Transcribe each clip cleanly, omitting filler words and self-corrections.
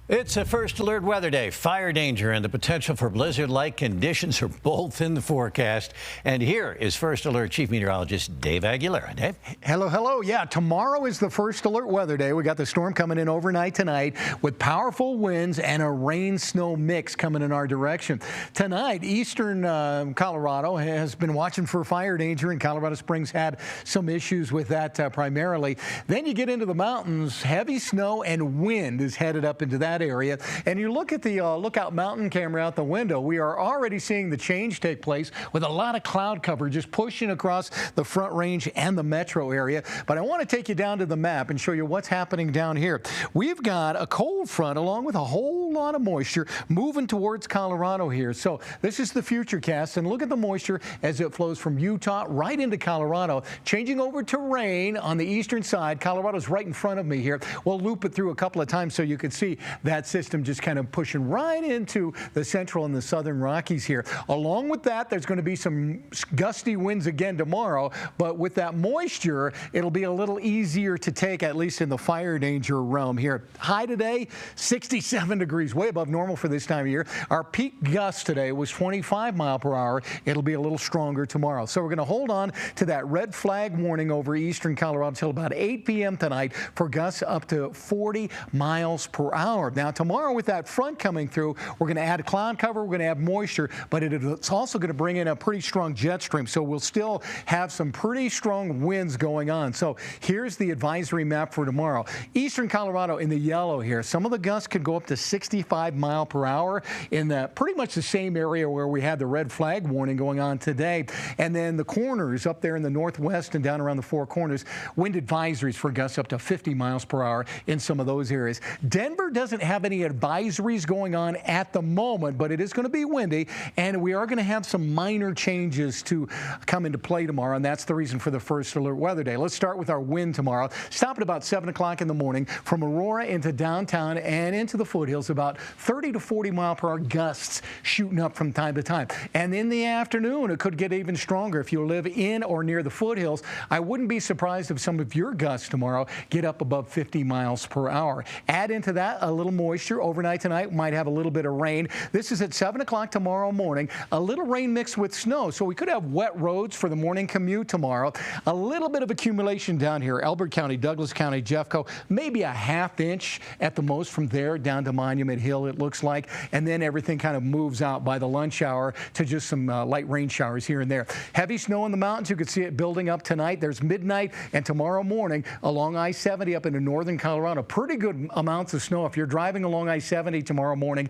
It's a first alert weather day. Fire danger and the potential for blizzard-like conditions are both in the forecast. And here is first alert Chief Meteorologist Dave Aguilera. Dave? Hello, hello. Yeah, tomorrow is the first alert weather day. We got the storm coming in overnight tonight with powerful winds and a rain-snow mix coming in our direction. Tonight, eastern Colorado has been watching for fire danger, and Colorado Springs had some issues with that primarily. Then you get into the mountains, heavy snow and wind is headed up into that area. And you look at the Lookout Mountain camera out the window, we are already seeing the change take place with a lot of cloud cover just pushing across the Front Range and the metro area. But I want to take you down to the map and show you what's happening down here. We've got a cold front along with a whole lot of moisture moving towards Colorado here. So this is the future cast, and look at the moisture as it flows from Utah right into Colorado, changing over to rain on the eastern side. Colorado's right in front of me here. We'll loop it through a couple of times so you can see that system just kind of pushing right into the central and the southern Rockies here. Along with that, there's going to be some gusty winds again tomorrow, but with that moisture, it'll be a little easier to take, at least in the fire danger realm here. High today, 67 degrees, way above normal for this time of year. Our peak gust today was 25 miles per hour. It'll be a little stronger tomorrow. So we're going to hold on to that red flag warning over eastern Colorado until about 8 p.m. tonight for gusts up to 40 miles per hour. Now, tomorrow with that front coming through, we're going to add cloud cover, we're going to have moisture, but it's also going to bring in a pretty strong jet stream. So we'll still have some pretty strong winds going on. So here's the advisory map for tomorrow. Eastern Colorado in the yellow here. Some of the gusts could go up to 65 miles per hour in pretty much the same area where we had the red flag warning going on today. And then the corners up there in the northwest and down around the Four Corners, wind advisories for gusts up to 50 miles per hour in some of those areas. Denver doesn't have any advisories going on at the moment, but it is going to be windy, and we are going to have some minor changes to come into play tomorrow, and that's the reason for the first alert weather day. Let's start with our wind tomorrow. Stop at about 7 o'clock in the morning from Aurora into downtown and into the foothills, about 30 to 40 mile per hour gusts shooting up from time to time. And in the afternoon, it could get even stronger if you live in or near the foothills. I wouldn't be surprised if some of your gusts tomorrow get up above 50 miles per hour. Add into that a little moisture overnight tonight. Might have a little bit of rain. This is at 7 o'clock tomorrow morning. A little rain mixed with snow, so we could have wet roads for the morning commute tomorrow. A little bit of accumulation down here, Elbert County, Douglas County, Jeffco, maybe a ½ inch at the most from there down to Monument Hill, it looks like. And then everything kind of moves out by the lunch hour to just some light rain showers here and there. Heavy snow in the mountains. You could see it building up tonight. There's midnight and tomorrow morning along I-70 up into northern Colorado. Pretty good amounts of snow. If you're driving along I-70 tomorrow morning,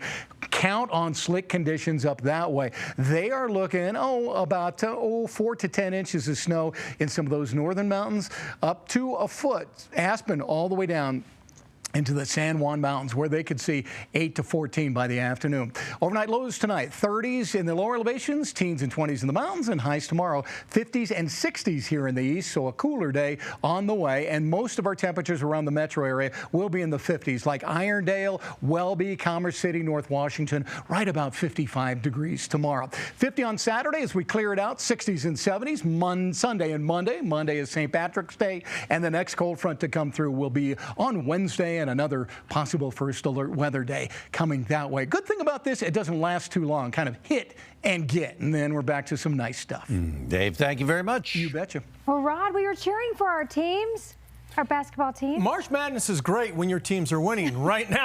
count on slick conditions up that way. They are looking, about 4 to 10 inches of snow in some of those northern mountains, up to a foot. Aspen all the way down into the San Juan Mountains, where they could see 8 to 14 by the afternoon. Overnight lows tonight, 30s in the lower elevations, teens and 20s in the mountains, and highs tomorrow, 50s and 60s here in the east, so a cooler day on the way, and most of our temperatures around the metro area will be in the 50s, like Irondale, Welby, Commerce City, North Washington, right about 55 degrees tomorrow. 50 on Saturday as we clear it out, 60s and 70s, Sunday and Monday. Monday is St. Patrick's Day, and the next cold front to come through will be on Wednesday, and another possible first alert weather day coming that way. Good thing about this, it doesn't last too long. Kind of hit and get, and then we're back to some nice stuff. Dave, thank you very much. You betcha. Well, Rod, we were cheering for our teams, our basketball team. March Madness is great when your teams are winning. Right now,